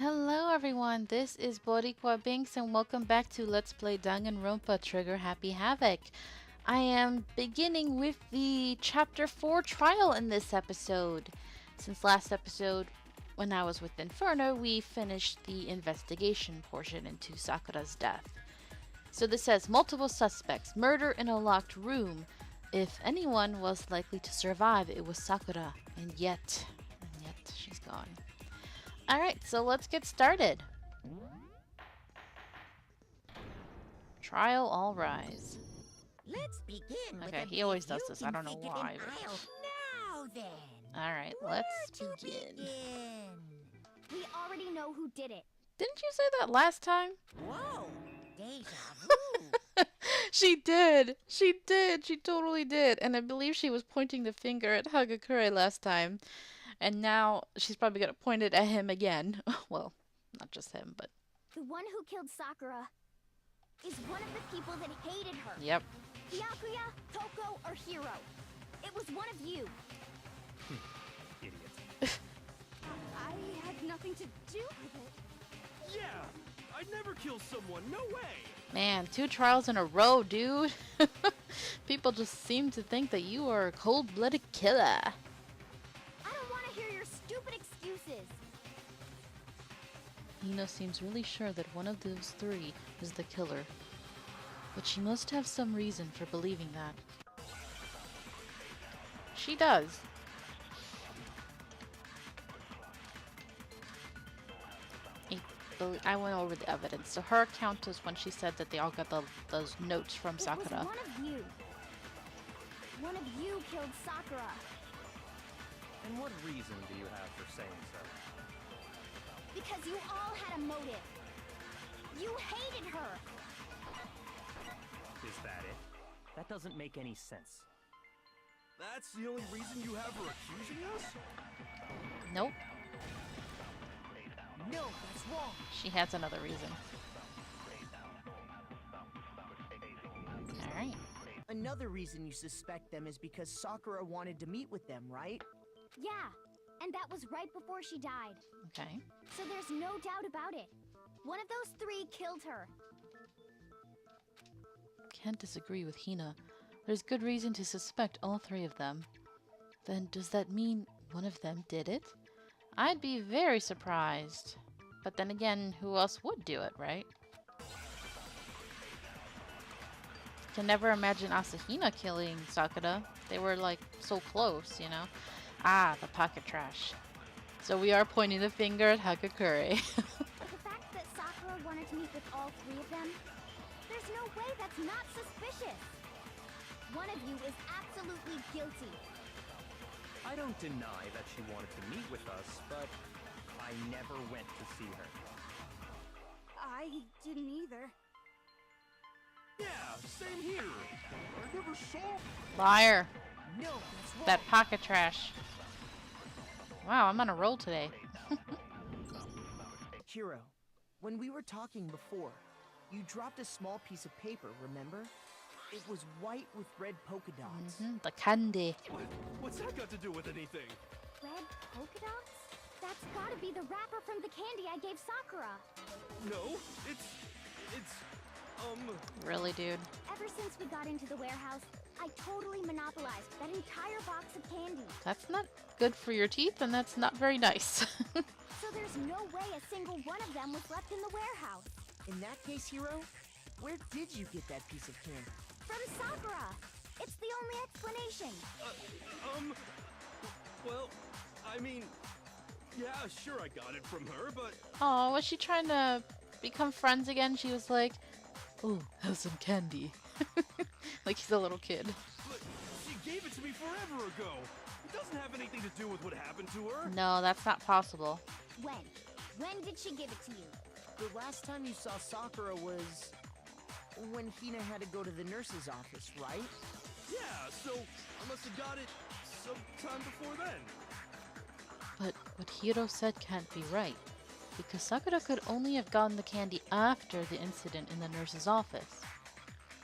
Hello everyone, this is Boricua Binks and welcome back to Let's Play Danganronpa Trigger Happy Havoc. I am beginning with the Chapter 4 trial in this episode. Since last episode, when I was with Inferno, we finished the investigation portion into Sakura's death. So this says, multiple suspects, murder in a locked room. If anyone was likely to survive, it was Sakura, and yet she's gone. Alright, so let's get started. Trial all rise. Let's begin. Okay, he always does this. I don't know why. Now then. Alright, let's begin. We already know who did it. Didn't you say that last time? Whoa, deja vu. She did! She did! She totally did! And I believe she was pointing the finger at Hagakure last time. And now she's probably gonna point it at him again. Well, not just him, but... The one who killed Sakura is one of the people that hated her. Yep. Byakuya, Toko, or Hiro. It was one of you. Idiot. I had nothing to do with it. Yeah, I'd never kill someone, no way! Man, 2 trials in a row, dude. People just seem to think that you are a cold-blooded killer. I don't want to hear your stupid excuses. Hina seems really sure that one of those 3 is the killer. But she must have some reason for believing that. She does. I went over the evidence. So her account is when she said that they all got those notes from Sakura. It was one of you. One of you killed Sakura. And what reason do you have for saying so? Because you all had a motive. You hated her. Is that it? That doesn't make any sense. That's the only reason you have for accusing us? Nope. No, that's wrong. She has another reason. Alright. Another reason you suspect them is because Sakura wanted to meet with them, right? Yeah, and that was right before she died. Okay. So there's no doubt about it. One of those 3 killed her. Can't disagree with Hina. There's good reason to suspect all 3 of them. Then does that mean one of them did it? I'd be very surprised. But then again, who else would do it, right? Can never imagine Asahina killing Sakura. They were like so close, you know? Ah, the pocket trash. So we are pointing the finger at Hagakure. The fact that Sakura wanted to meet with all 3 of them, there's no way that's not suspicious. One of you is absolutely guilty. I don't deny that she wanted to meet with us, but I never went to see her. I didn't either. Yeah, same here. I never saw... Liar. No, that's wrong. That pocket trash. Wow, I'm on a roll today. Hiro, when we were talking before, you dropped a small piece of paper, remember? It was white with red polka dots. The candy. What's that got to do with anything? Red polka dots? That's gotta be the wrapper from the candy I gave Sakura. No, it's... Really, dude? Ever since we got into the warehouse, I totally monopolized that entire box of candy. That's not good for your teeth, and that's not very nice. So there's no way a single one of them was left in the warehouse. In that case, Hiro, where did you get that piece of candy? From Sakura. It's the only explanation. Well, I mean... Yeah, sure I got it from her, but... Oh, was she trying to become friends again? She was like, oh, have some candy. Like he's a little kid. But she gave it to me forever ago. It doesn't have anything to do with what happened to her. No, that's not possible. When? When did she give it to you? The last time you saw Sakura was... when Hina had to go to the nurse's office, right? Yeah, so I must have got it sometime before then. But what Hiro said can't be right. Because Sakura could only have gotten the candy after the incident in the nurse's office.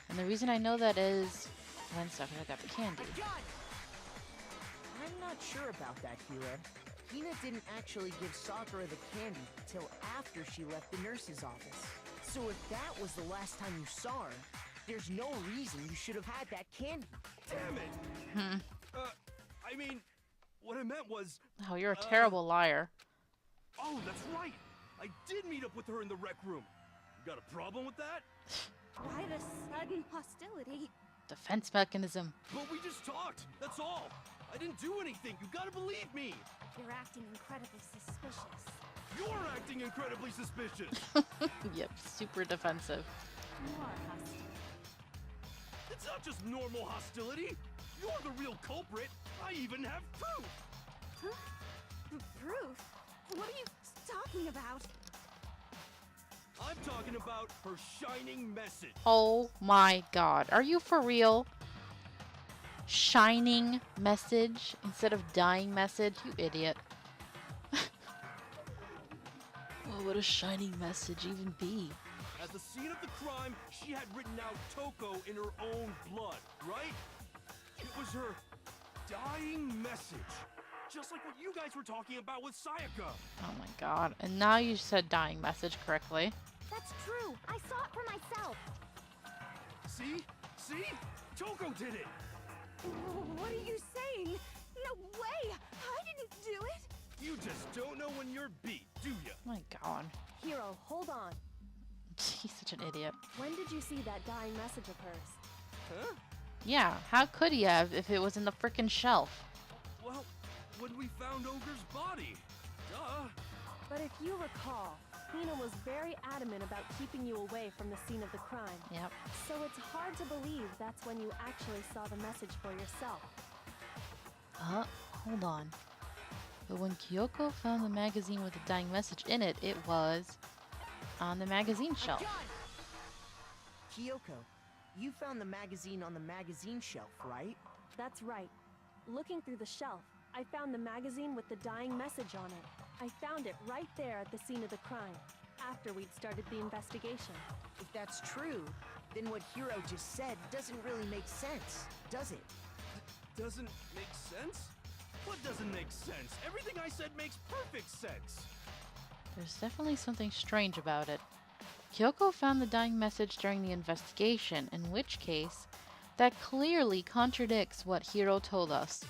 And the reason I know that is when Sakura got the candy. I'm not sure about that, Hiro. Hina didn't actually give Sakura the candy till after she left the nurse's office. So if that was the last time you saw her, there's no reason you should have had that candy. Damn it! I mean, what I meant was... Oh, you're a terrible liar. Oh, that's right! I did meet up with her in the rec room. You got a problem with that? Why the sudden hostility? Defense mechanism. But we just talked, that's all. I didn't do anything, you gotta believe me! You're acting incredibly suspicious. You're acting incredibly suspicious! Yep, super defensive. You are hostile. It's not just normal hostility! You're the real culprit! I even have proof! Huh? Proof? What are you talking about? I'm talking about her shining message. Oh my god. Are you for real? Shining message instead of dying message? You idiot. What would a shining message even be? At the scene of the crime, she had written out Toko in her own blood, right? It was her dying message. Just like what you guys were talking about with Sayaka. Oh my god. And now you said dying message correctly. That's true. I saw it for myself. See? See? Toko did it! What are you saying? No way! I didn't do it! You just don't know when you're beat, do ya? My god. Hero, hold on. He's such an idiot. When did you see that dying message of hers? Huh? Yeah, how could he have if it was in the frickin' shelf? Well, when we found Ogre's body. Duh. But if you recall, Hina was very adamant about keeping you away from the scene of the crime. Yep. So it's hard to believe that's when you actually saw the message for yourself. Hold on. But when Kyoko found the magazine with the dying message in it, it was on the magazine shelf. Kyoko, you found the magazine on the magazine shelf, right? That's right. Looking through the shelf, I found the magazine with the dying message on it. I found it right there at the scene of the crime, after we'd started the investigation. If that's true, then what Hiro just said doesn't really make sense, does it? Doesn't make sense? What doesn't make sense? Everything I said makes perfect sense. There's definitely something strange about it. Kyoko found the dying message during the investigation, in which case, that clearly contradicts what Hiro told us.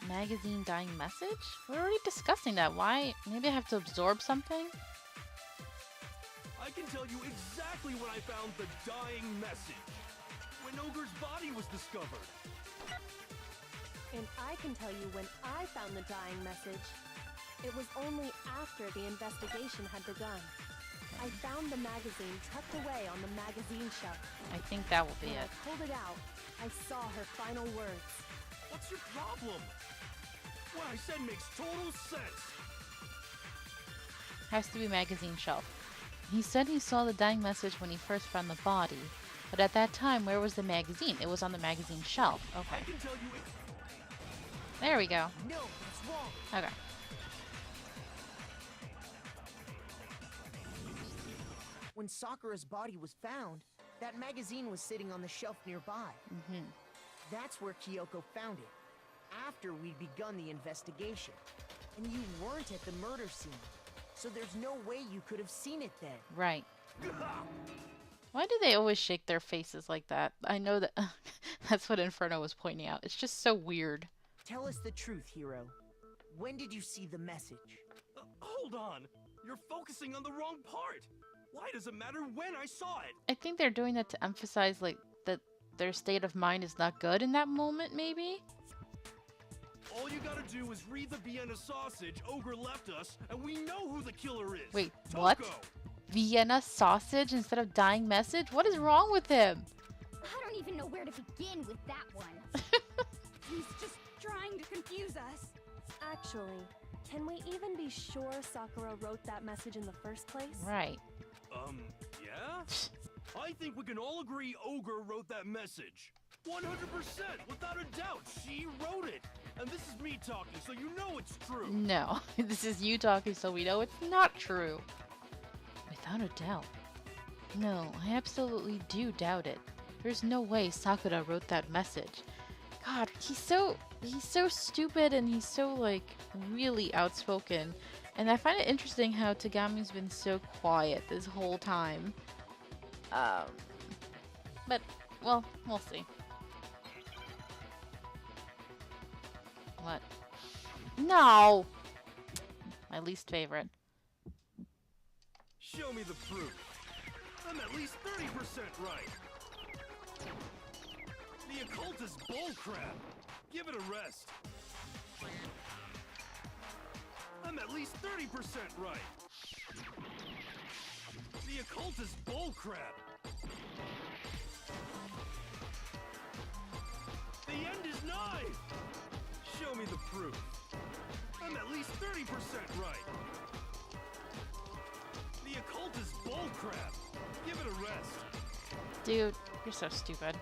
Magazine dying message? We're already discussing that. Why? Maybe I have to absorb something? I can tell you exactly when I found the dying message. When Ogre's body was discovered. And I can tell you when I found the dying message. It was only after the investigation had begun. I found the magazine tucked away on the magazine shelf. I think that will be When it. I pulled it out, I saw her final words. What's your problem? What I said makes total sense. Has to be magazine shelf. He said he saw the dying message when he first found the body. But at that time, where was the magazine? It was on the magazine shelf. Okay. I can tell you There we go. No, that's wrong. Okay. When Sakura's body was found, that magazine was sitting on the shelf nearby. Mm-hmm. That's where Kyoko found it, after we'd begun the investigation. And you weren't at the murder scene, so there's no way you could have seen it then. Right. Why do they always shake their faces like that? I know that that's what Inferno was pointing out. It's just so weird. Tell us the truth, Hiro. When did you see the message? hold on. You're focusing on the wrong part. Why does it matter when I saw it? I think they're doing that to emphasize, like, that their state of mind is not good in that moment, maybe? All you gotta do is read the Vienna sausage Ogre left us, and we know who the killer is. Wait, Toko. what? Vienna sausage instead of dying message? What is wrong with him? I don't even know where to begin with that one. He's just trying to confuse us. Actually, can we even be sure Sakura wrote that message in the first place? Right. Yeah? I think we can all agree Ogre wrote that message. 100%, without a doubt, she wrote it. And this is me talking, so you know it's true. No, this is you talking so we know it's not true. Without a doubt. No, I absolutely do doubt it. There's no way Sakura wrote that message. God, he's so stupid and he's so like really outspoken. And I find it interesting how Tagami's been so quiet this whole time. But well, we'll see. What? No! My least favorite. Show me the proof. I'm at least 30% right. The occult is bullcrap. Give it a rest. I'm at least 30% right. The occult is bullcrap. The end is nigh. Show me the proof. I'm at least 30% right. The occult is bullcrap. Give it a rest. Dude, you're so stupid.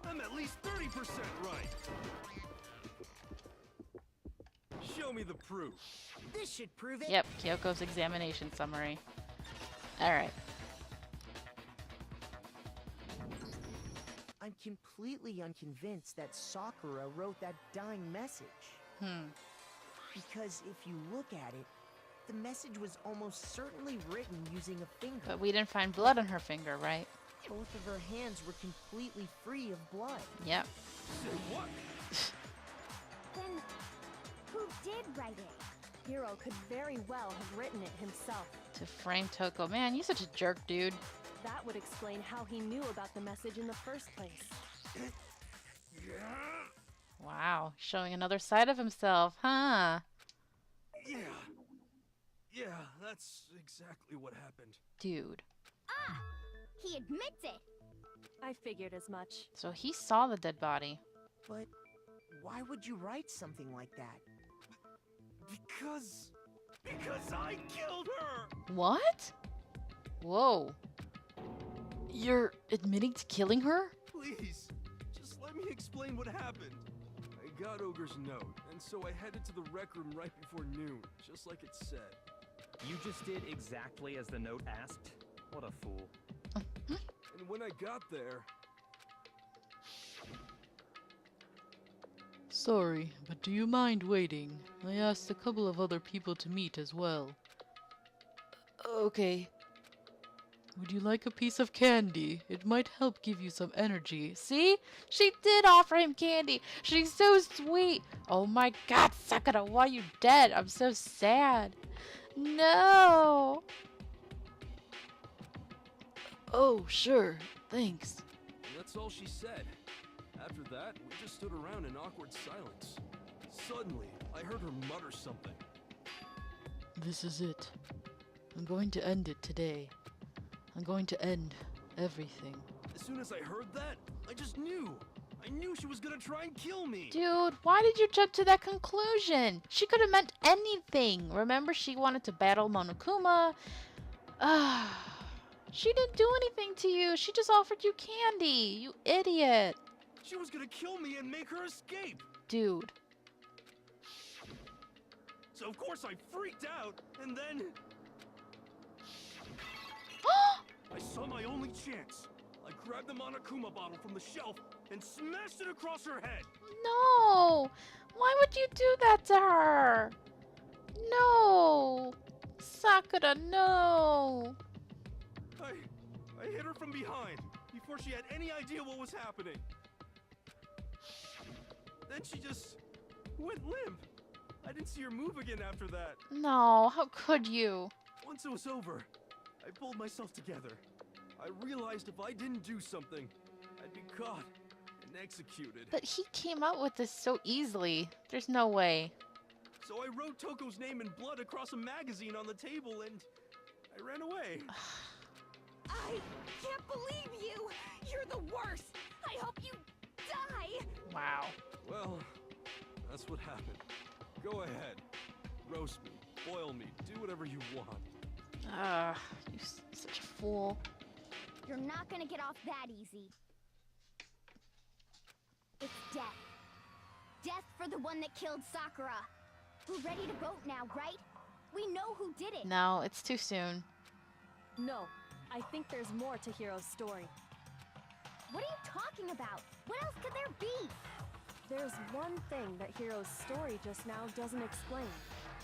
I'm at least 30% right. Show me the proof. This should prove it. Yep, Kyoko's examination summary. Alright. I'm completely unconvinced that Sakura wrote that dying message. Because if you look at it, the message was almost certainly written using a finger. But we didn't find blood on her finger, right? Both of her hands were completely free of blood. Yep. Say what? Then, who did write it? Hiro could very well have written it himself. To frame Toko. Man, you're such a jerk, dude. That would explain how he knew about the message in the first place. Yeah. Wow, showing another side of himself, huh? Yeah, that's exactly what happened. Dude. Ah! He admits it! I figured as much. So he saw the dead body. But why would you write something like that? Because I killed her! What? Whoa. You're admitting to killing her? Please, just let me explain what happened. I got Ogre's note, and so I headed to the rec room right before noon, just like it said. You just did exactly as the note asked? What a fool. And when I got there... Sorry, but do you mind waiting? I asked a couple of other people to meet as well. Okay. Would you like a piece of candy? It might help give you some energy. See? She did offer him candy. She's so sweet. Oh my god, Sakura, why are you dead? I'm so sad. No. Oh, sure. Thanks. That's all she said. After that, we just stood around in awkward silence. Suddenly, I heard her mutter something. This is it. I'm going to end it today. I'm going to end everything. As soon as I heard that, I just knew. I knew she was gonna try and kill me. Dude, why did you jump to that conclusion? She could have meant anything. Remember, she wanted to battle Monokuma. She didn't do anything to you. She just offered you candy. You idiot. She was gonna kill me and make her escape. Dude. So of course I freaked out, and then... I saw my only chance. I grabbed the Monokuma bottle from the shelf and smashed it across her head. No! Why would you do that to her? No! Sakura, no! I hit her from behind before she had any idea what was happening. Then she just went limp. I didn't see her move again after that. No, how could you? Once it was over, I pulled myself together. I realized if I didn't do something, I'd be caught and executed. But he came up with this so easily. There's no way. So I wrote Toko's name in blood across a magazine on the table and I ran away. I can't believe you! You're the worst! I hope you die! Wow. Well, that's what happened. Go ahead. Roast me, boil me, do whatever you want. You're such a fool. You're not gonna get off that easy. It's death. Death for the one that killed Sakura. We're ready to vote now, right? We know who did it. No, it's too soon. No, I think there's more to Hiro's story. What are you talking about? What else could there be? There's one thing that Hiro's story just now doesn't explain.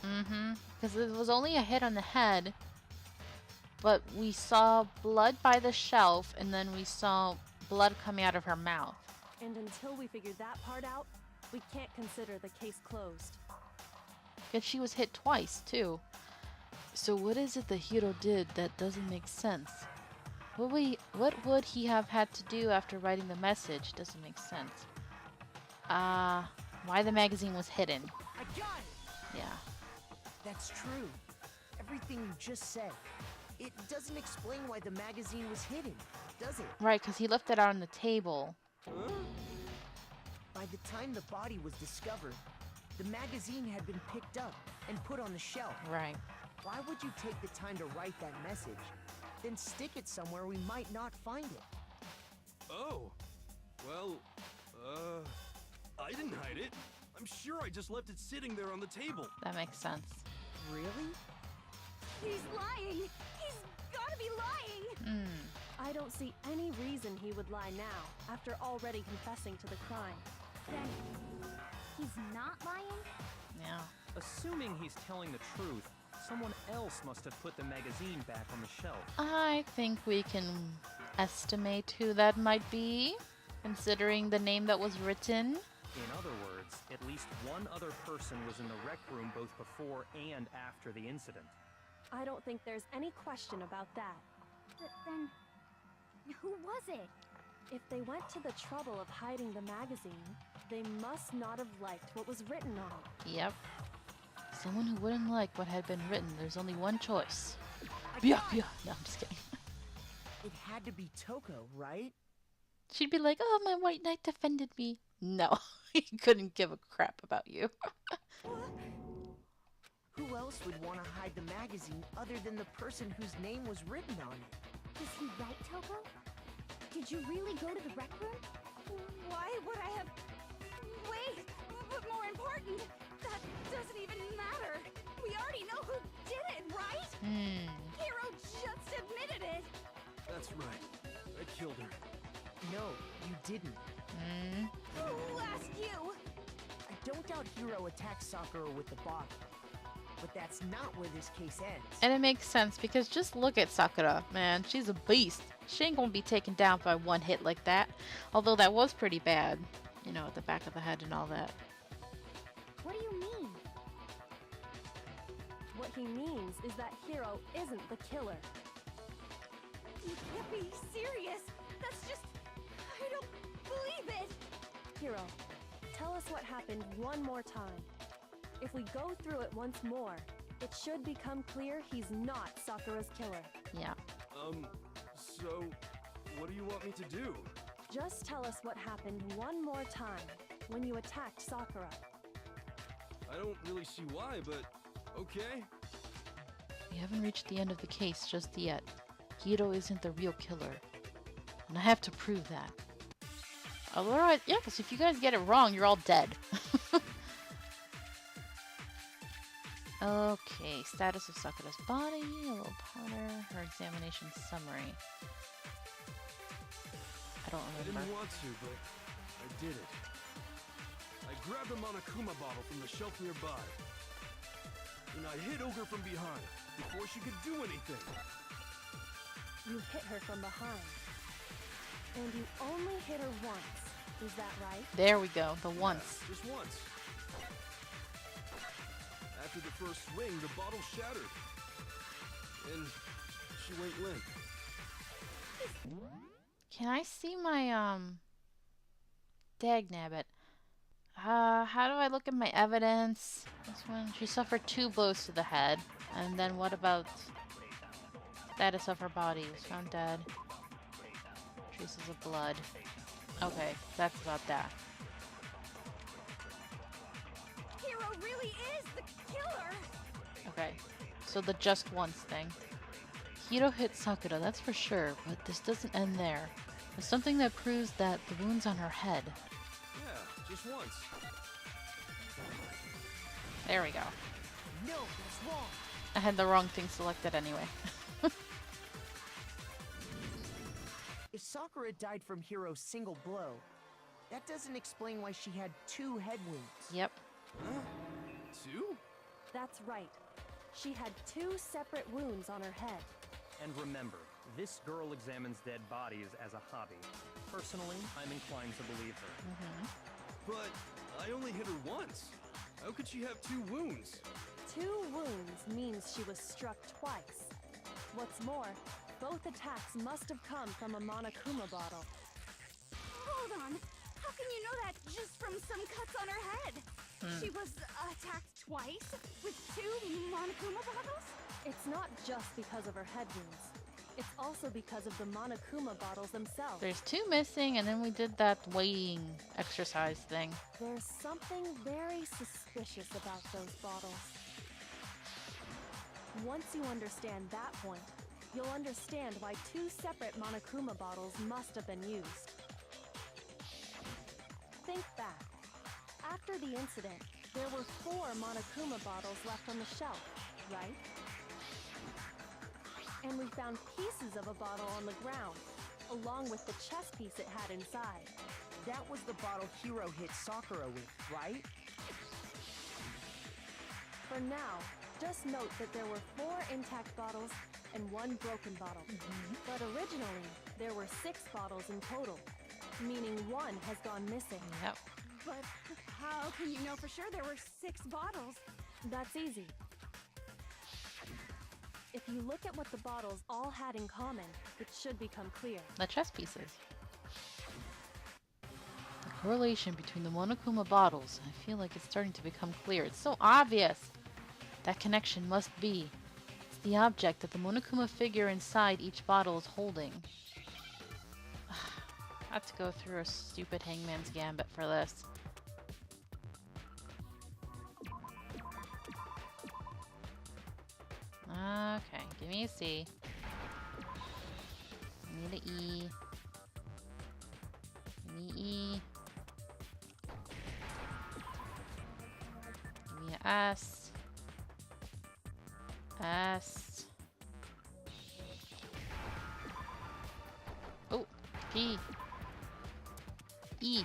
Mm-hmm. Because it was only a hit on the head, but we saw blood by the shelf, and then we saw blood coming out of her mouth. And until we figure that part out, we can't consider the case closed. Because she was hit twice, too. So what is it that Hiro did that doesn't make sense? What would he have had to do after writing the message? Doesn't make sense. Why the magazine was hidden. I got it! Yeah. That's true. Everything you just said. It doesn't explain why the magazine was hidden, does it? Right, because he left it out on the table. Huh? By the time the body was discovered, the magazine had been picked up and put on the shelf. Right. Why would you take the time to write that message, then stick it somewhere we might not find it? Oh. Well, I didn't hide it. I'm sure I just left it sitting there on the table. That makes sense. Really? He's lying! He's gotta be lying! I don't see any reason he would lie now, after already confessing to the crime. Then he's not lying? Yeah. Assuming he's telling the truth, someone else must have put the magazine back on the shelf. I think we can estimate who that might be, considering the name that was written. In other words, at least one other person was in the rec room both before and after the incident. I don't think there's any question about that. But then, who was it? If they went to the trouble of hiding the magazine, they must not have liked what was written on it. Yep. Someone who wouldn't like what had been written. There's only one choice. I Yeah, got it. yeah. No, I'm just kidding. It had to be Toko, right? She'd be like, oh, my white knight defended me. No, he couldn't give a crap about you. Who else would want to hide the magazine other than the person whose name was written on it? Is he right, Toko? Did you really go to the rec room? Why would I have... Wait! But more important, that doesn't even matter! We already know who did it, right? Hiro just admitted it! That's right. I killed her. No, you didn't. Who asked you? I don't doubt Hiro attacked Sakura with the bottle. But that's not where this case ends. And it makes sense because just look at Sakura, man. She's a beast. She ain't gonna be taken down by one hit like that. Although that was pretty bad. You know, at the back of the head and all that. What do you mean? What he means is that Hiro isn't the killer. You can't be serious! That's just... I don't believe it! Hiro, tell us what happened one more time. If we go through it once more, it should become clear he's not Sakura's killer. Yeah. So, what do you want me to do? Just tell us what happened one more time when you attacked Sakura. I don't really see why, but okay. We haven't reached the end of the case just yet. Hiro isn't the real killer. And I have to prove that. Alright, yeah, because if you guys get it wrong, you're all dead. Okay, status of Sakura's body, a little powder, her examination summary. I don't I remember. didn't want to, but I did it. I grabbed a Monokuma bottle from the shelf nearby. And I hit Ogre from behind, before she could do anything. You hit her from behind. And you only hit her once. Is that right? There we go, the once. Yeah, just once. After the first swing, the bottle shattered. And she went limp. Can I see my, Dagnabbit. How do I look at my evidence? This one, she suffered 2 blows to the head. And then what about status of her body? Was found dead. Traces of blood. Okay, that's about that. Hiro really is the killer! Okay, so the just once thing. Hiro hit Sakura, that's for sure, but this doesn't end there. There's something that proves that the wound's on her head. Yeah, just once. There we go. No, that's wrong. I had the wrong thing selected anyway. If Sakura died from Hiro's single blow, that doesn't explain why she had 2 head wounds. Yep. Huh? 2? That's right. She had 2 separate wounds on her head. And remember, this girl examines dead bodies as a hobby. Personally, I'm inclined to believe her. But I only hit her once. How could she have 2 wounds? 2 wounds means she was struck twice. What's more, both attacks must have come from a Monokuma bottle. Hold on. How can you know that just from some cuts on her head? She was attacked twice with 2 Monokuma bottles? It's not just because of her head wounds. It's also because of the Monokuma bottles themselves. There's 2 missing, and then we did that weighing exercise thing. There's something very suspicious about those bottles. Once you understand that point, you'll understand why 2 separate Monokuma bottles must have been used. Think back. After the incident, there were 4 Monokuma bottles left on the shelf, right? And we found pieces of a bottle on the ground, along with the chess piece it had inside. That was the bottle Hiro hit Sakura with, right? For now, just note that there were 4 intact bottles and 1 broken bottle. But originally, there were 6 bottles in total, meaning 1 has gone missing. Yep. But how can you know for sure there were 6 bottles? That's easy. If you look at what the bottles all had in common, it should become clear. The chess pieces. The correlation between the Monokuma bottles, I feel like it's starting to become clear. It's so obvious. That connection must be. It's the object that the Monokuma figure inside each bottle is holding. I have to go through a stupid Hangman's Gambit for this. Okay, give me a C. I need an E. Give me E. Give me an S. S. Oh, P. E.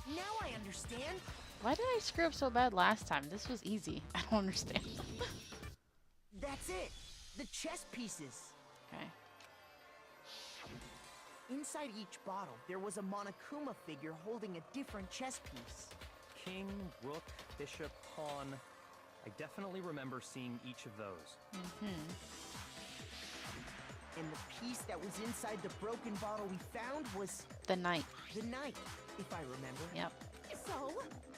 Now I understand. Why did I screw up so bad last time? This was easy. I don't understand. That's it. The chess pieces. Okay. Inside each bottle, there was a Monokuma figure holding a different chess piece. King, rook, bishop, pawn. I definitely remember seeing each of those. And the piece that was inside the broken bottle we found was The knight. the knight, if I remember. Yep. So,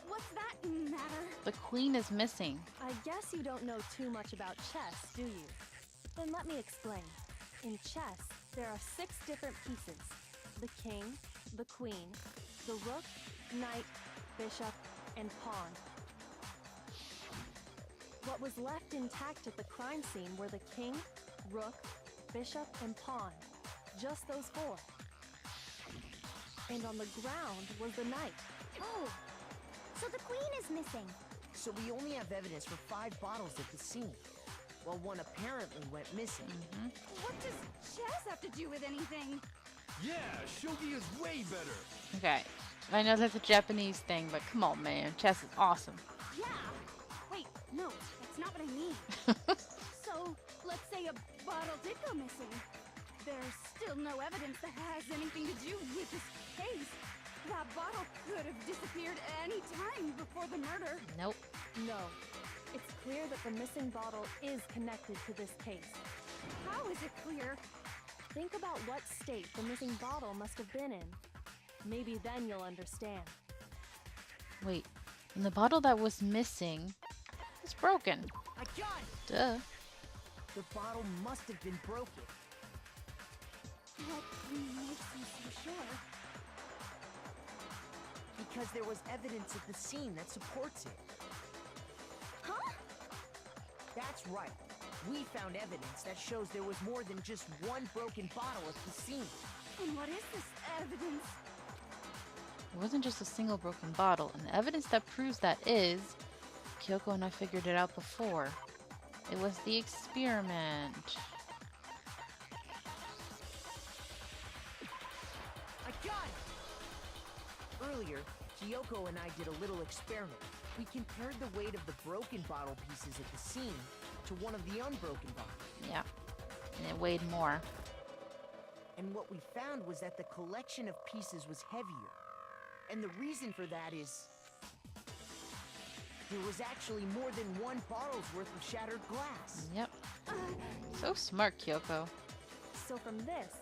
what's that matter? The queen is missing. I guess you don't know too much about chess, do you? Then let me explain. In chess, there are 6 different pieces. The king, the queen, the rook, knight, bishop, and pawn. What was left intact at the crime scene were the king, rook, bishop, and pawn. Just those 4. And on the ground was the knight. Oh, so the queen is missing. So we only have evidence for 5 bottles at the scene, while one apparently went missing. What does chess have to do with anything? Yeah, shogi is way better. Okay. I know that's a Japanese thing, but come on, man. Chess is awesome. Yeah. Wait, no, that's not what I mean. So, let's say a bottle did go missing. There's still no evidence that has anything to do with this case. That bottle could have disappeared any time before the murder. Nope. No. It's clear that the missing bottle is connected to this case. How is it clear? Think about what state the missing bottle must have been in. Maybe then you'll understand. Wait. And the bottle that was missing is broken. I got it! Duh. The bottle must have been broken. What makes you so sure? Because there was evidence at the scene that supports it. Huh? That's right. We found evidence that shows there was more than just one broken bottle at the scene. And what is this evidence? It wasn't just a single broken bottle, and the evidence that proves that is, Kyoko and I figured it out before. It was the experiment. gun! Earlier, Kyoko and I did a little experiment. We compared the weight of the broken bottle pieces at the scene to one of the unbroken bottles. Yeah. And it weighed more. And what we found was that the collection of pieces was heavier. And the reason for that is... there was actually more than one bottle's worth of shattered glass. Yep. So smart, Kyoko. So from this,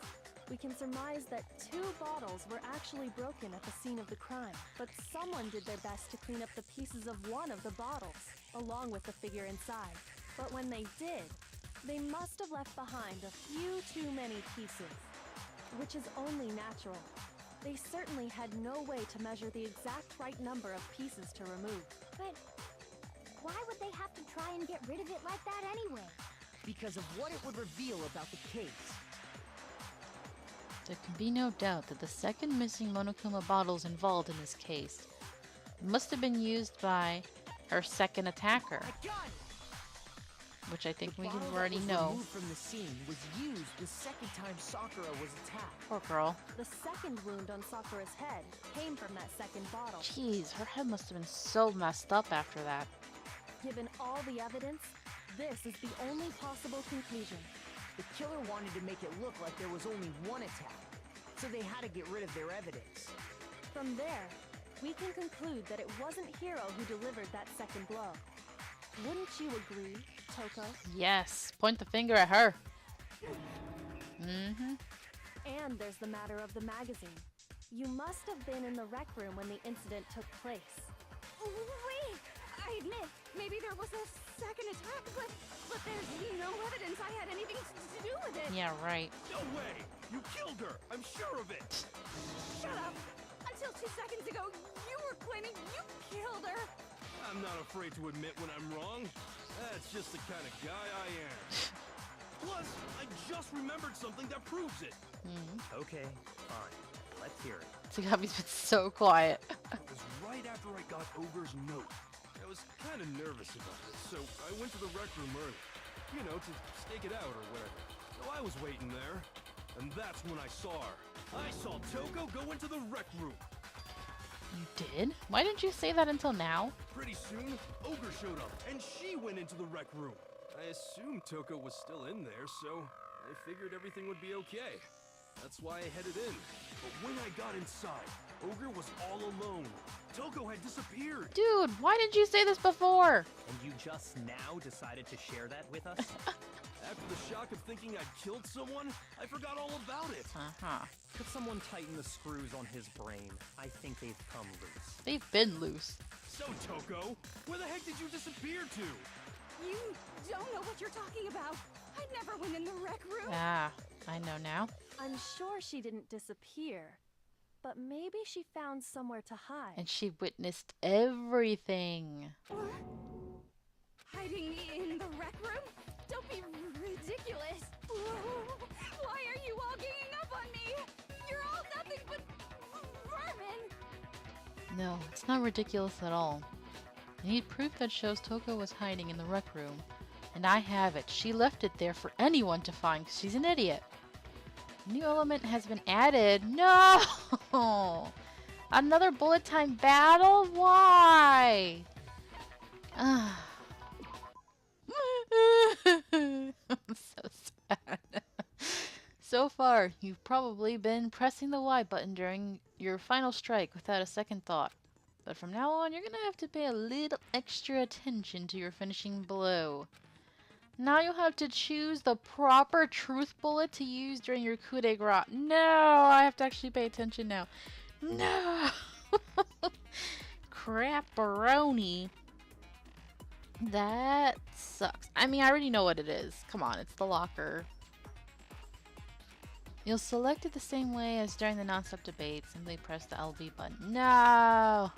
we can surmise that 2 bottles were actually broken at the scene of the crime. But someone did their best to clean up the pieces of one of the bottles, along with the figure inside. But when they did, they must have left behind a few too many pieces, which is only natural. They certainly had no way to measure the exact right number of pieces to remove. But why would they have to try and get rid of it like that anyway? Because of what it would reveal about the case. There can be no doubt that the second missing Monokuma bottles involved in this case must have been used by her second attacker, My gun! which I think The we bottle already that was know. removed from the scene was used the second time Sakura was attacked. Poor girl. The second wound on Sakura's head came from that second bottle. Jeez, her head must have been so messed up after that. Given all the evidence, this is the only possible conclusion. The killer wanted to make it look like there was only one attack, so they had to get rid of their evidence. From there, we can conclude that it wasn't Hiro who delivered that second blow. Wouldn't you agree, Toko? Yes, point the finger at her. Mm-hmm. And there's the matter of the magazine. You must have been in the rec room when the incident took place. Wait! I admit, maybe there was a second attack, but there's no evidence I had anything to do with it. Yeah, right. No way! You killed her! I'm sure of it! Shut up! Until 2 seconds ago, you were claiming you killed her. I'm not afraid to admit when I'm wrong. That's just the kind of guy I am. Plus, I just remembered something that proves it. Okay, fine. Let's hear it. Tagami's been so quiet. It was right after I got Ogre's note. I was kind of nervous about it, so I went to the rec room early. You know, to stake it out or whatever. So I was waiting there, and that's when I saw her. I saw Toko go into the rec room. You did? Why didn't you say that until now? Pretty soon, Ogre showed up, and she went into the rec room. I assumed Toko was still in there, so I figured everything would be okay. That's why I headed in. But when I got inside, Ogre was all alone. Toko had disappeared. Dude, why didn't you say this before? And you just now decided to share that with us? After the shock of thinking I'd killed someone, I forgot all about it. Uh-huh. Could someone tighten the screws on his brain? I think they've come loose. They've been loose. So, Toko, where the heck did you disappear to? You don't know what you're talking about. I never went in the rec room. Ah, I know now. I'm sure she didn't disappear, but maybe she found somewhere to hide. And she witnessed everything. What? Hiding in the rec room? Don't be ridiculous. Why are you all ganging up on me? You're all nothing but vermin. No, it's not ridiculous at all. I need proof that shows Toko was hiding in the rec room. And I have it. She left it there for anyone to find because she's an idiot. New element has been added. No! Another bullet time battle? Why? I'm so sad. So far, you've probably been pressing the Y button during your final strike without a second thought. But from now on, you're gonna have to pay a little extra attention to your finishing blow. Now you'll have to choose the proper truth bullet to use during your coup de grace. No, I have to actually pay attention now. No! Crap-a-roni. That sucks. I mean, I already know what it is. Come on, it's the locker. You'll select it the same way as during the non-stop debate. Simply press the LB button. No!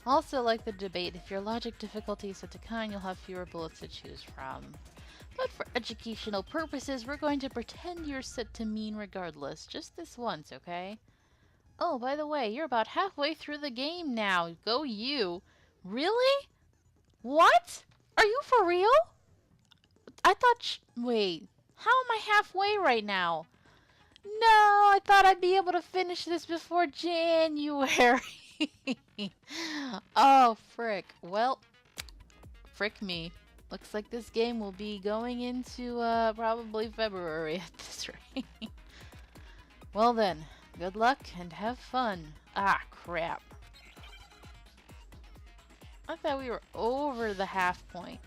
Also, like the debate, if your logic difficulty is set to kind, you'll have fewer bullets to choose from. But for educational purposes, we're going to pretend you're set to mean regardless. Just this once, okay? Oh, by the way, you're about halfway through the game now. Go you. Really? What? Are you for real? I thought wait. How am I halfway right now? No, I thought I'd be able to finish this before January. Oh, frick. Well, frick me. Looks like this game will be going into probably February at this rate. Well then, good luck and have fun. Ah, crap. I thought we were over the half point.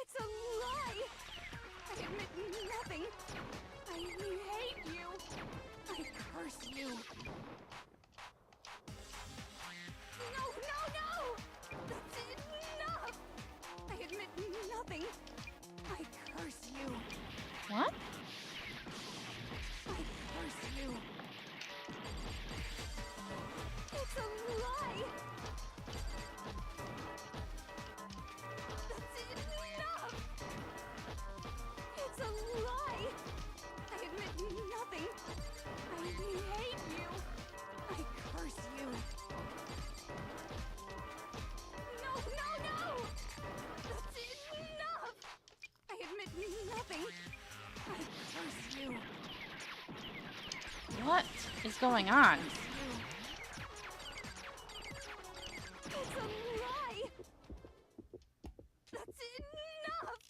It's a lie! I admit nothing. I hate you. I curse you. No, no, no! That's enough! I admit nothing. I curse you. What? I curse you. It's a lie! That's enough! It's a lie! I admit nothing. I hate you. I curse you. No, no, no! That's enough! I admit nothing. I curse you. What is going on? It's a lie! That's enough!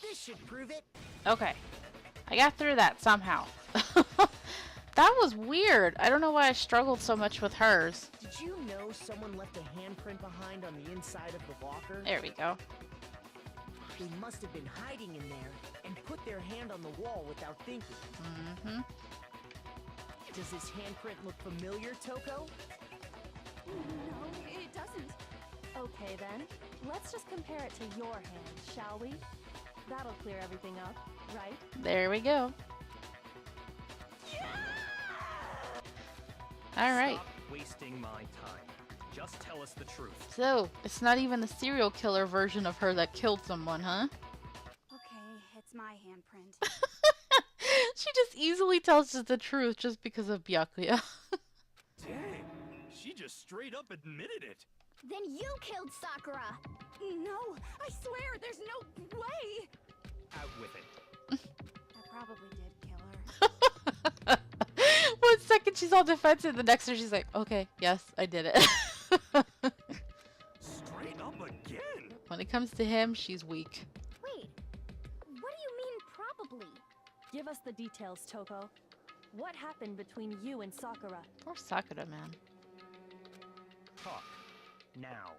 This should prove it. Okay. I got through that somehow. That was weird. I don't know why I struggled so much with hers. Did you know someone left a handprint behind on the inside of the locker? There we go. They must have been hiding in there and put their hand on the wall without thinking. Mm-hmm. Does this handprint look familiar, Toko? No, it doesn't. Okay then, let's just compare it to your hand, shall we? That'll clear everything up, right? There we go. Alright. Stop wasting my time. Just tell us the truth. So, it's not even the serial killer version of her that killed someone, huh? Okay, it's my handprint. She just easily tells us the truth just because of Byakuya. Dang, she just straight up admitted it. Then you killed Sakura! No, I swear, there's no way! Out with it. I probably did kill her. 1 second she's all defensive, the next one she's like, okay, yes, I did it. Straight up again. When it comes to him, she's weak. Wait, what do you mean probably? Give us the details, Toko. What happened between you and Sakura? Poor Sakura, man. Talk. Now.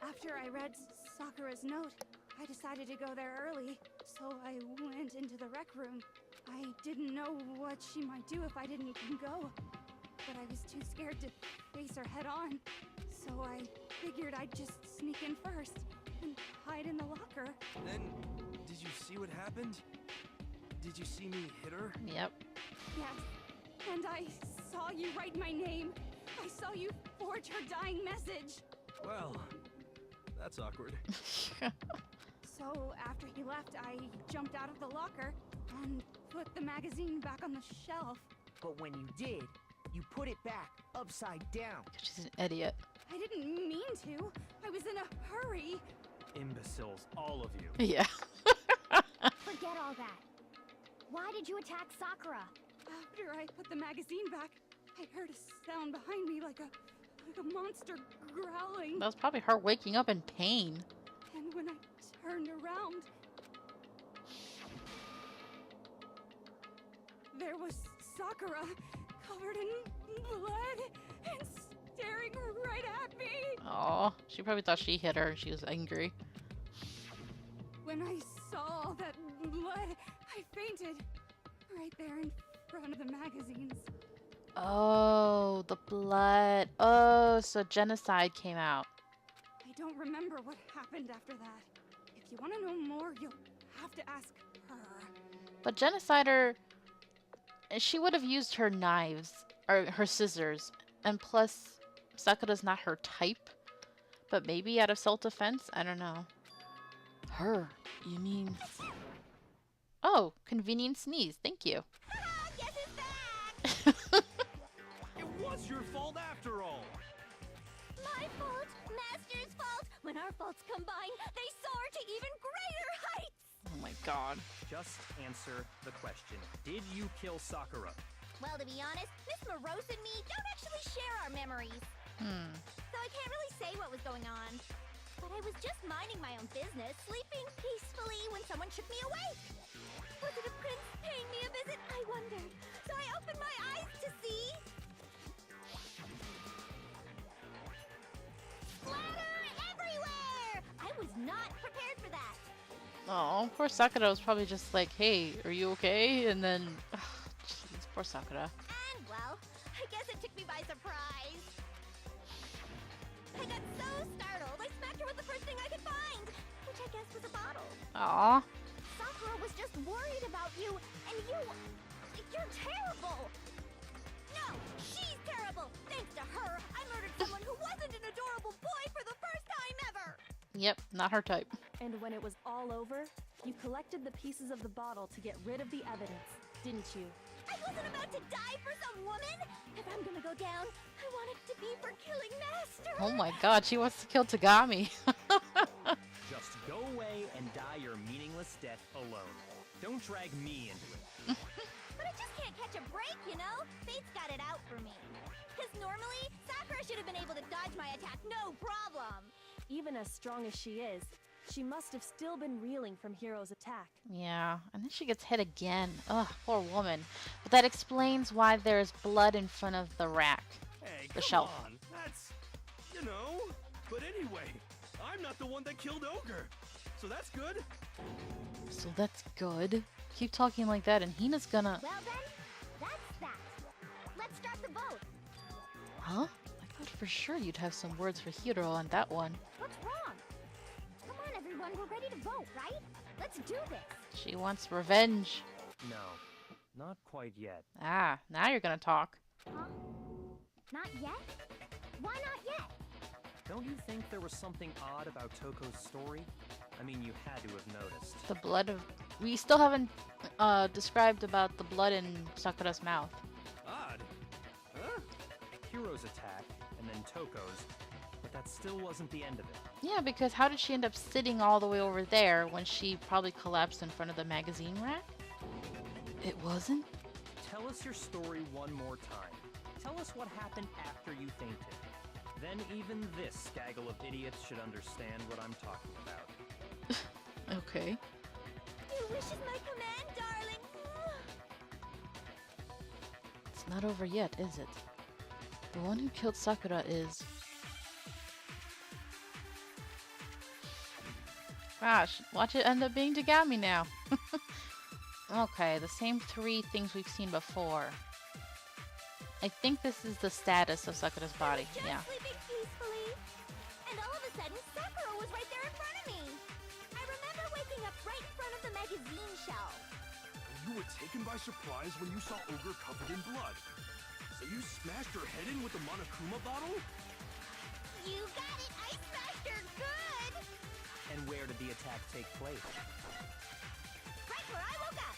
After I read Sakura's note, I decided to go there early, so I went into the rec room. I didn't know what she might do if I didn't go, but I was too scared to face her head on, so I figured I'd just sneak in first and hide in the locker. Then, did you see what happened? Did you see me hit her? Yep. Yes, and I saw you write my name. I saw you forge her dying message. Well, that's awkward. So after he left, I jumped out of the locker and put the magazine back on the shelf. But when you did, you put it back upside down. She's an idiot. I didn't mean to. I was in a hurry. Imbeciles, all of you. Yeah. Forget all that. Why did you attack Sakura? After I put the magazine back, I heard a sound behind me like a monster growling. That was probably her waking up in pain. And when I turned around, there was Sakura, covered in blood and staring right at me. Oh, she probably thought she hit her and she was angry. When I saw all that blood, I fainted right there in front of the magazines. Oh, the blood. Oh, so genocide came out. I don't remember what happened after that. If you want to know more, you'll have to ask her. But genocider, she would have used her knives or her scissors, and plus Sakura's not her type. But maybe out of self-defense, I don't know. Her, you mean? Oh, convenient sneeze. Thank you. Guess who's back? It was your fault after all. My fault, Master's fault. When our faults combine, they soar to even greater heights. Oh my god. Just answer the question. Did you kill Sakura? Well, to be honest, Miss Morose and me don't actually share our memories. So I can't really say what was going on. But I was just minding my own business, sleeping peacefully when someone shook me awake. Was it a prince paying me a visit? I wondered. So I opened my eyes to see... splatter everywhere! I was not prepared for that. Oh, poor Sakura was probably just like, hey, are you okay? And then, jeez, poor Sakura. And, well, I guess it took me by surprise. I got so startled, I smacked her with the first thing I could find, which I guess was a bottle. Aw. Sakura was just worried about you, and you're terrible. No, she's terrible. Thanks to her, I murdered someone who wasn't an adorable boy for the first time ever. Yep, not her type. And when it was all over, you collected the pieces of the bottle to get rid of the evidence, didn't you? I wasn't about to die for some woman. If I'm gonna go down, I want it to be for killing Master. Oh my god, she wants to kill Tagami. Just go away and die your meaningless death alone. Don't drag me into it. But I just can't catch a break, you know? Fate's got it out for me. Because normally, Sakura should have been able to dodge my attack no problem. Even as strong as she is, she must have still been reeling from Hiro's attack. Yeah, and then she gets hit again. Ugh, poor woman. But that explains why there's blood in front of the rack. Hey, The come shelf. on. That's, you know. But anyway, I'm not the one that killed Ogre. So that's good. So that's good. Keep talking like that and Hina's gonna... Well then, that's that. Let's start the vote. Huh? I thought for sure you'd have some words for Hiro on that one. What's wrong? Come on, everyone, we're ready to vote, right? Let's do this. She wants revenge. No, not quite yet. Ah, now you're gonna talk. Huh? Not yet? Why not yet? Don't you think there was something odd about Toko's story? I mean, you had to have noticed. The blood of... We still haven't described about the blood in Sakura's mouth. Odd. Huh? Hiro's attack, and then Toko's, but that still wasn't the end of it. Yeah, because how did she end up sitting all the way over there when she probably collapsed in front of the magazine rack? It wasn't? Tell us your story one more time. Tell us what happened after you fainted. Then even this gaggle of idiots should understand what I'm talking about. Okay. Your wish is my command, darling. It's not over yet, is it? The one who killed Sakura is... Gosh, watch it end up being Tagami now. Okay, the same three things we've seen before. I think this is the status of Sakura's body, Just yeah. sleeping peacefully. And all of a sudden, Sakura was right there in front of me. I remember waking up right in front of the magazine shelf. You were taken by surprise when you saw Ogre covered in blood. So you smashed her head in with the Monokuma bottle? You got it! I smashed her good! And where did the attack take place? Right where I woke up!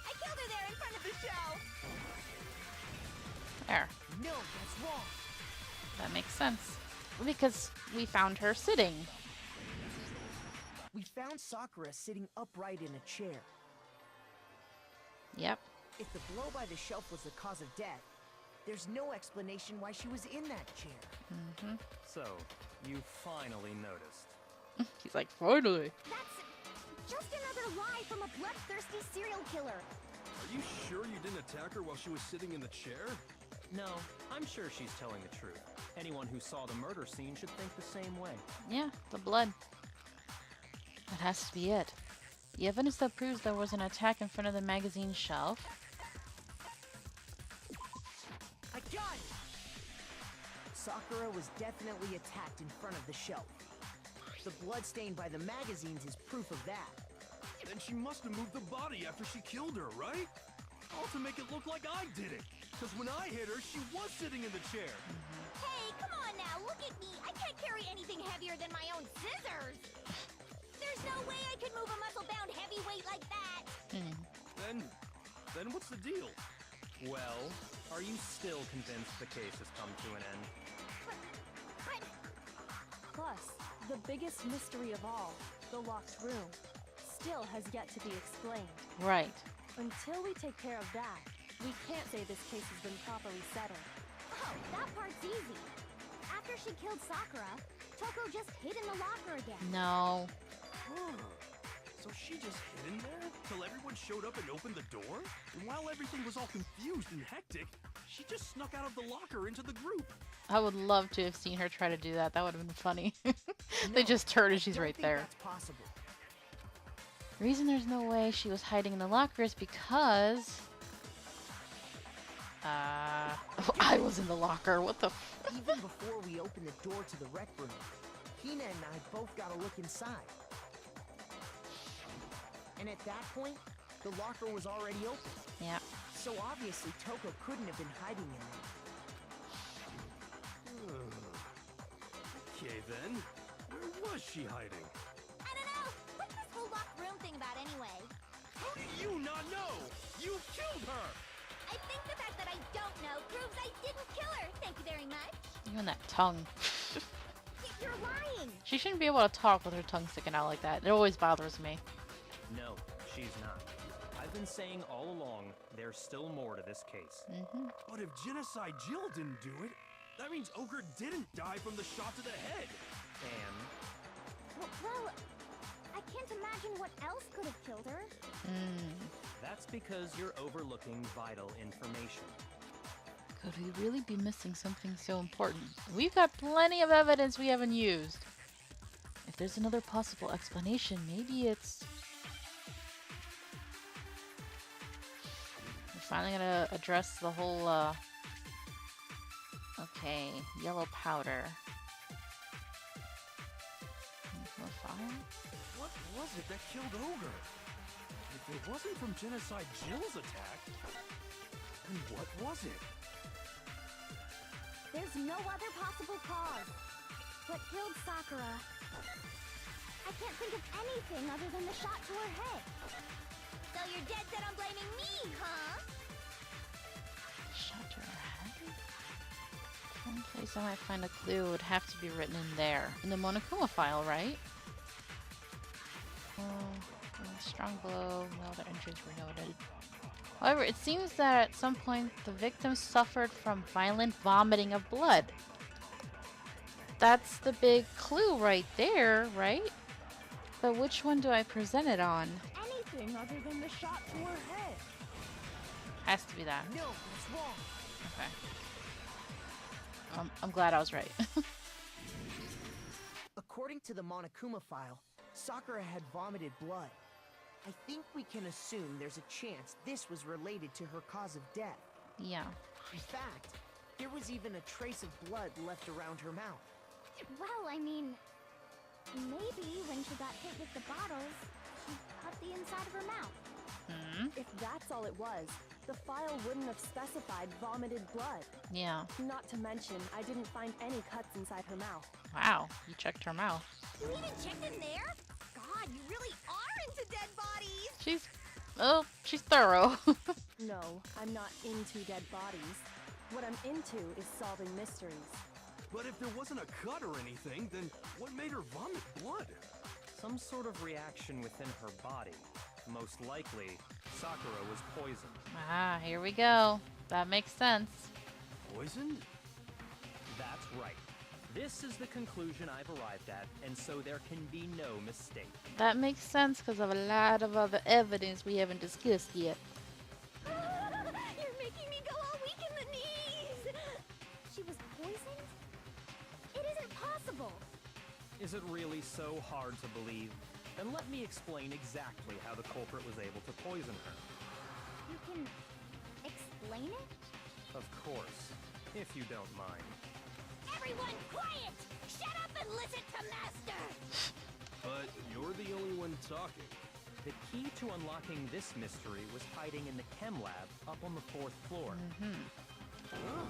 I killed her there in front of the shelf! There. No, that's wrong. That makes sense. Because we found her sitting. We found Sakura sitting upright in a chair. Yep. If the blow by the shelf was the cause of death, there's no explanation why she was in that chair. Mm-hmm. So, you finally noticed. He's like, finally. That's just another lie from a bloodthirsty serial killer. Are you sure you didn't attack her while she was sitting in the chair? No, I'm sure she's telling the truth. Anyone who saw the murder scene should think the same way. Yeah, the blood. That has to be it. The evidence that proves there was an attack in front of the magazine shelf. I got it! Sakura was definitely attacked in front of the shelf. The blood stain by the magazines is proof of that. Then she must have moved the body after she killed her, right? All to make it look like I did it. Because when I hit her, she was sitting in the chair. Hey, come on now, look at me! I can't carry anything heavier than my own scissors! There's no way I could move a muscle-bound heavyweight like that! Then what's the deal? Well, are you still convinced the case has come to an end? But Plus, the biggest mystery of all, the locked room, still has yet to be explained. Right. Until we take care of that, we can't say this case has been properly settled. Oh, that part's easy. After she killed Sakura, Toko just hid in the locker again. No. Huh. So she just hid in there till everyone showed up and opened the door? And while everything was all confused and hectic, she just snuck out of the locker into the group. I would love to have seen her try to do that. That would have been funny. They No, just turn and I she's don't right think there. That's possible. The reason there's no way she was hiding in the locker is because... I was in the locker. What the f... Even before we opened the door to the rec room, Hina and I both got a look inside. And at that point, the locker was already open. Yeah. So obviously Toko couldn't have been hiding in there. Okay then, where was she hiding? I don't know. What's this whole locked room thing about anyway? How do you not know? You killed her! I think the fact that I don't know proves I didn't kill her. Thank you very much. You and that tongue. You're lying. She shouldn't be able to talk with her tongue sticking out like that. It always bothers me. No, she's not. I've been saying all along, there's still more to this case. But if Genocide Jill didn't do it, that means Ogre didn't die from the shot to the head. And Well, I can't imagine what else could have killed her. that's because you're overlooking vital information. Could we really be missing something so important? We've got plenty of evidence we haven't used. If there's another possible explanation, maybe it's... We're finally gonna address the whole, Okay, yellow powder. More fire? What was it that killed Ogre? If it wasn't from Genocide Jill's attack, then what was it? There's no other possible cause. What killed Sakura? I can't think of anything other than the shot to her head. So you're dead set on blaming me, huh? Shot to her head? One place I might find a clue would have to be written in there. In the Monokuma file, right? Strong blow, no other injuries were noted. However, it seems that at some point the victim suffered from violent vomiting of blood. That's the big clue right there, right? But which one do I present it on? Anything other than the shot to her head. Has to be that. No, that's wrong. Okay. I'm glad I was right. According to the Monokuma file, Sakura had vomited blood. I think we can assume there's a chance this was related to her cause of death. Yeah. In fact, there was even a trace of blood left around her mouth. Well, I mean, maybe when she got hit with the bottles, she cut the inside of her mouth. If that's all it was, the file wouldn't have specified vomited blood. Yeah. Not to mention, I didn't find any cuts inside her mouth. Wow. You checked her mouth. You even checked in there? God, you really are into dead bodies! She's thorough. No, I'm not into dead bodies. What I'm into is solving mysteries. But if there wasn't a cut or anything, then what made her vomit blood? Some sort of reaction within her body. Most likely, Sakura was poisoned. Ah, here we go. That makes sense. Poisoned? That's right. This is the conclusion I've arrived at, and so there can be no mistake. That makes sense because of a lot of other evidence we haven't discussed yet. You're making me go all weak in the knees! She was poisoned? It isn't possible! Is it really so hard to believe? Then let me explain exactly how the culprit was able to poison her. You can explain it? Of course, if you don't mind. Everyone quiet! Shut up and listen to Master! But you're the only one talking. The key to unlocking this mystery was hiding in the chem lab up on the 4th floor. Huh?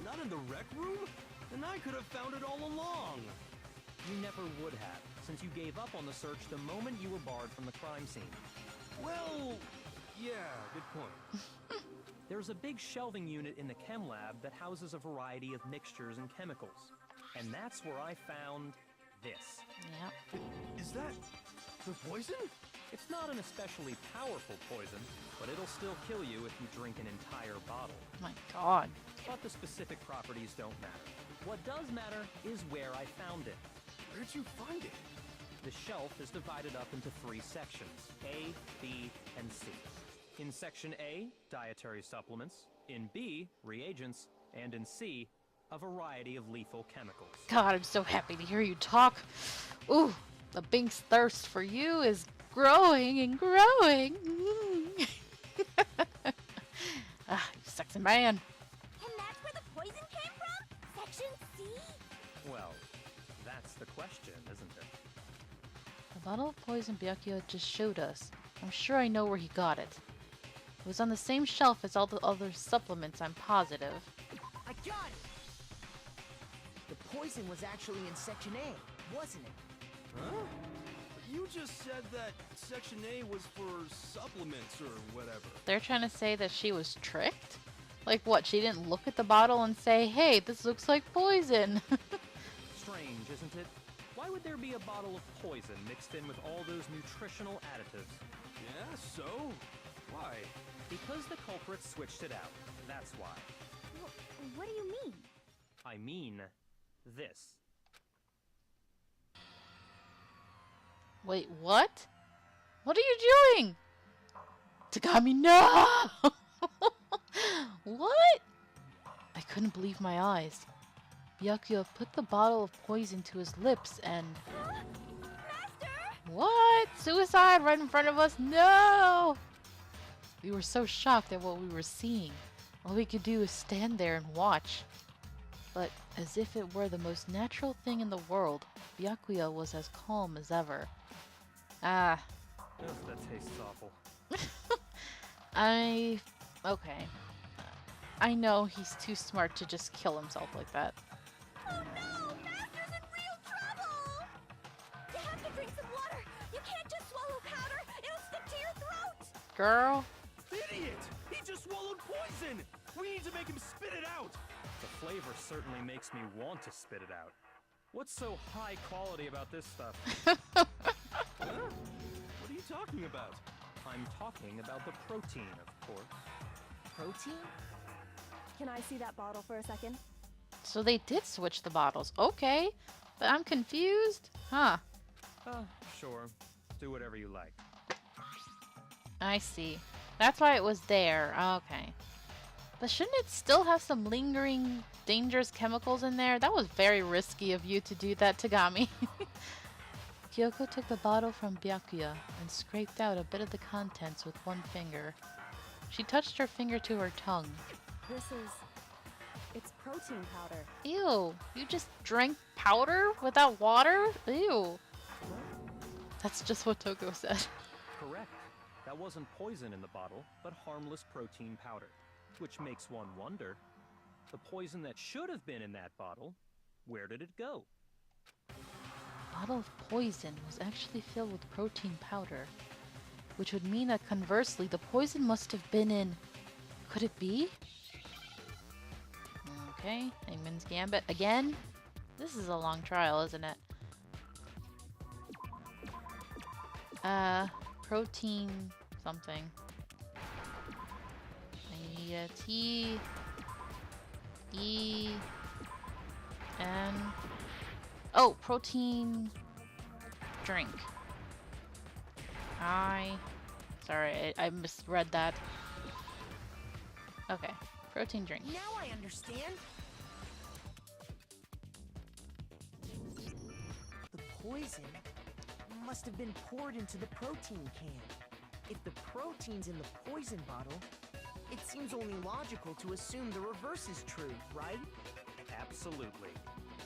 Not in the rec room? Then I could have found it all along. You never would have, since you gave up on the search the moment you were barred from the crime scene. Well, yeah, good point. There's a big shelving unit in the chem lab that houses a variety of mixtures and chemicals. And that's where I found this. Yeah. Is that the poison? It's not an especially powerful poison, but it'll still kill you if you drink an entire bottle. My God. But the specific properties don't matter. What does matter is where I found it. Where'd you find it? The shelf is divided up into 3 sections, A, B, and C. In Section A, dietary supplements. In B, reagents. And in C, a variety of lethal chemicals. God, I'm so happy to hear you talk. Ooh, the Bink's thirst for you is growing and growing. Ah, you sexy man. And that's where the poison came from? Section C? Well, that's the question, isn't it? The bottle of poison Byakuya just showed us. I'm sure I know where he got it. It was on the same shelf as all the other supplements, I'm positive. I got it! The poison was actually in Section A, wasn't it? Huh? You just said that Section A was for supplements or whatever. They're trying to say that she was tricked? Like what, she didn't look at the bottle and say, hey, this looks like poison? Strange, isn't it? Why would there be a bottle of poison mixed in with all those nutritional additives? Yeah, so? Why? Because the culprit switched it out. That's why. What do you mean? I mean, this. Wait, what? What are you doing? Tagami, no! What? I couldn't believe my eyes. Byakuya put the bottle of poison to his lips and... Master! What? Suicide right in front of us? No! We were so shocked at what we were seeing. All we could do was stand there and watch. But as if it were the most natural thing in the world, Byakuya was as calm as ever. Ah. Ugh, that tastes awful. Okay. I know he's too smart to just kill himself like that. Oh no! Master's in real trouble! You have to drink some water! You can't just swallow powder! It'll stick to your throat! Girl. Idiot! He just swallowed poison! We need to make him spit it out! The flavor certainly makes me want to spit it out. What's so high quality about this stuff? Huh? What are you talking about? I'm talking about the protein, of course. Protein? Can I see that bottle for a second? So they did switch the bottles. Okay. But I'm confused. Huh. Sure. Do whatever you like. I see. That's why it was there. Okay. But shouldn't it still have some lingering dangerous chemicals in there? That was very risky of you to do that, Tagami. Kyoko took the bottle from Byakuya and scraped out a bit of the contents with one finger. She touched her finger to her tongue. It's protein powder. Ew, you just drank powder without water? Ew. That's just what Toko said. Correct. That wasn't poison in the bottle, but harmless protein powder. Which makes one wonder, the poison that should have been in that bottle, where did it go? The bottle of poison was actually filled with protein powder, which would mean that conversely, the poison must have been in... Could it be? Okay, Hangman's Gambit again? This is a long trial, isn't it? Protein something. I need a T, E, N. Oh, protein drink. Sorry, I misread that. Okay, protein drink. Now I understand. The poison must have been poured into the protein can. If the protein's in the poison bottle, it seems only logical to assume the reverse is true, right? Absolutely.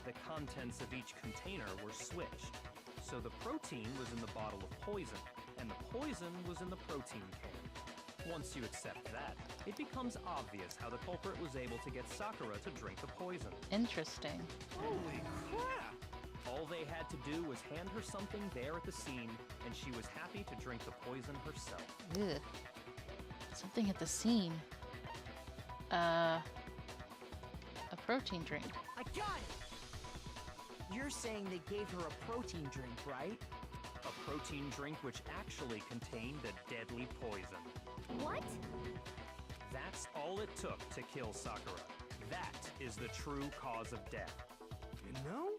The contents of each container were switched. So the protein was in the bottle of poison, and the poison was in the protein can. Once you accept that, it becomes obvious how the culprit was able to get Sakura to drink the poison. Interesting. Holy crap! All they had to do was hand her something there at the scene, and she was happy to drink the poison herself. Ugh. Something at the scene. A protein drink. I got it! You're saying they gave her a protein drink, right? A protein drink which actually contained a deadly poison. What? That's all it took to kill Sakura. That is the true cause of death. You know,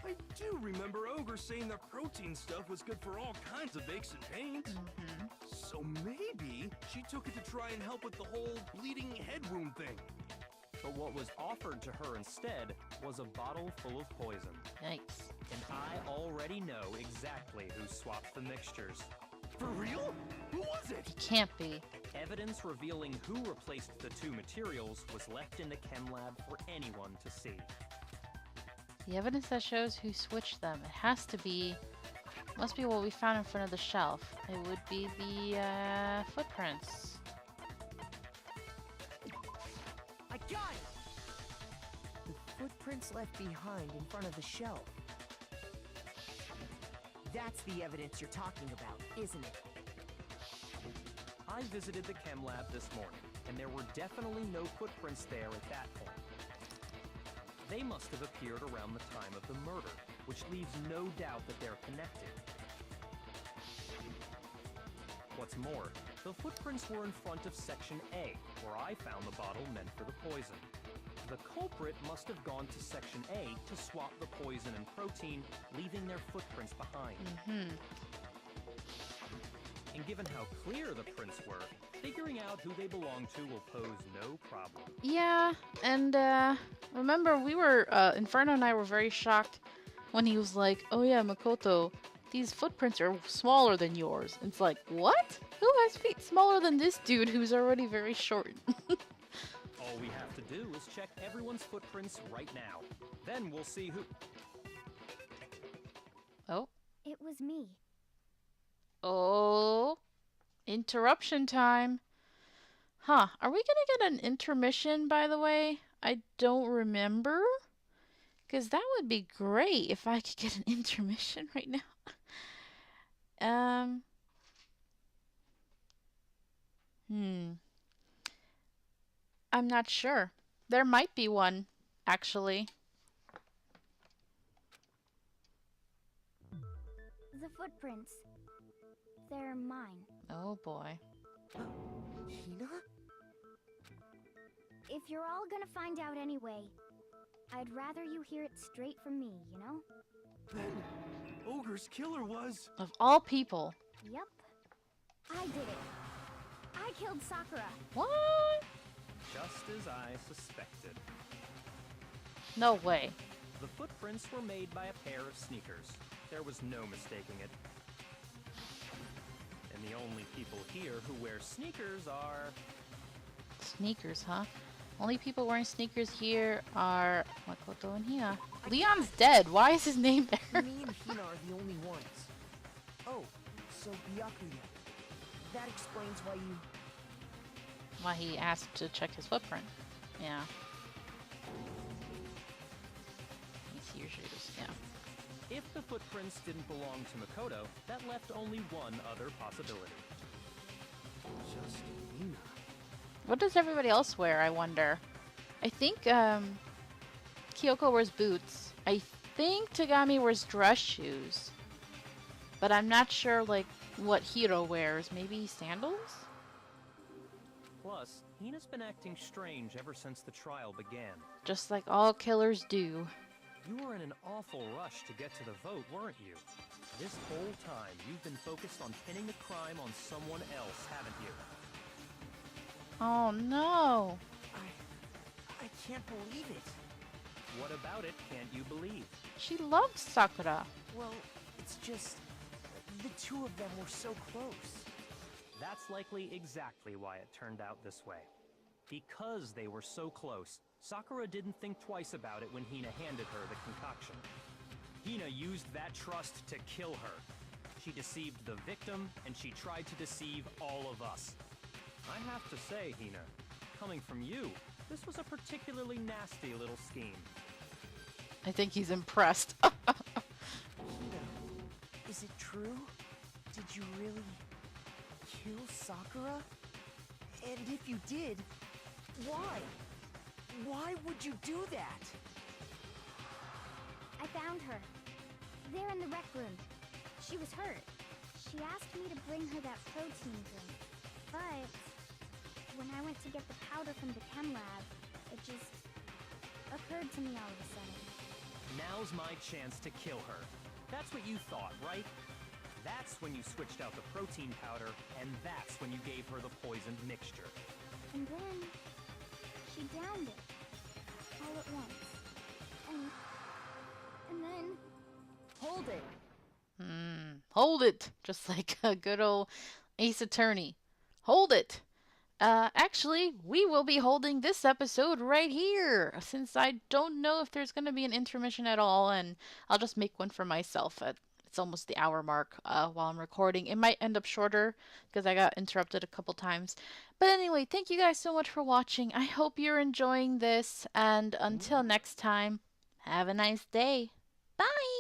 I do remember Ogre saying that protein stuff was good for all kinds of aches and pains. So maybe she took it to try and help with the whole bleeding head wound thing. But what was offered to her instead was a bottle full of poison. Yikes. And I already know exactly who swapped the mixtures. For real? Who was it? It can't be. Evidence revealing who replaced the two materials was left in the chem lab for anyone to see. The evidence that shows who switched them. It has to be... Must be what we found in front of the shelf. It would be the footprints. I got it! The footprints left behind in front of the shelf. That's the evidence you're talking about, isn't it? I visited the chem lab this morning, and there were definitely no footprints there at that point. They must have appeared around the time of the murder, which leaves no doubt that they're connected. What's more, the footprints were in front of Section A, where I found the bottle meant for the poison. The culprit must have gone to Section A to swap the poison and protein, leaving their footprints behind. And given how clear the prints were, figuring out who they belong to will pose no problem. Yeah, and remember we were, Inferno and I were very shocked when he was like, oh yeah, Makoto, these footprints are smaller than yours. It's like, what? Who has feet smaller than this dude who's already very short? All we have to do is check everyone's footprints right now. Then we'll see who... Oh. It was me. Oh. Interruption time. Huh. Are we gonna get an intermission, by the way? I don't remember. Because that would be great if I could get an intermission right now. I'm not sure. There might be one, actually. The footprints. They're mine. Oh boy. Hina? If you're all gonna find out anyway, I'd rather you hear it straight from me, you know? Then Ogre's killer was... Of all people. Yep. I did it. I killed Sakura. What? Just as I suspected. No way. The footprints were made by a pair of sneakers. There was no mistaking it. And the only people here who wear sneakers are... Sneakers, huh? Only people wearing sneakers here are Makoto and Hina. Leon's dead. Why is his name there? Me and Hina are the only ones. Oh, so Byakuya. That explains why you... Why he asked to check his footprint. Yeah. He's here, shoes. Yeah. If the footprints didn't belong to Makoto, that left only one other possibility. Just Hina. What does everybody else wear, I wonder? I think, Kyoko wears boots. I think Tagami wears dress shoes. But I'm not sure, like, what Hiro wears. Maybe sandals? Plus, Hina's been acting strange ever since the trial began. Just like all killers do. You were in an awful rush to get to the vote, weren't you? This whole time, you've been focused on pinning the crime on someone else, haven't you? Oh no! I can't believe it. What about it can't you believe? She loves Sakura. Well, it's just... the two of them were so close. That's likely exactly why it turned out this way. Because they were so close, Sakura didn't think twice about it when Hina handed her the concoction. Hina used that trust to kill her. She deceived the victim, and she tried to deceive all of us. I have to say, Hina, coming from you, this was a particularly nasty little scheme. I think he's impressed. Hina, is it true? Did you really kill Sakura? And if you did, why? Why would you do that? I found her. There in the rec room. She was hurt. She asked me to bring her that protein drink. But when I went to get the powder from the chem lab, it just occurred to me all of a sudden. Now's my chance to kill her. That's what you thought, right? That's when you switched out the protein powder, and that's when you gave her the poisoned mixture. And then she downed it all at once. And then Hold it! Hold it! Just like a good old Ace Attorney. Hold it! Actually, we will be holding this episode right here, since I don't know if there's going to be an intermission at all, and I'll just make one for myself. It's almost the hour mark while I'm recording. It might end up shorter because I got interrupted a couple times. But anyway, thank you guys so much for watching. I hope you're enjoying this, and until next time, have a nice day. Bye!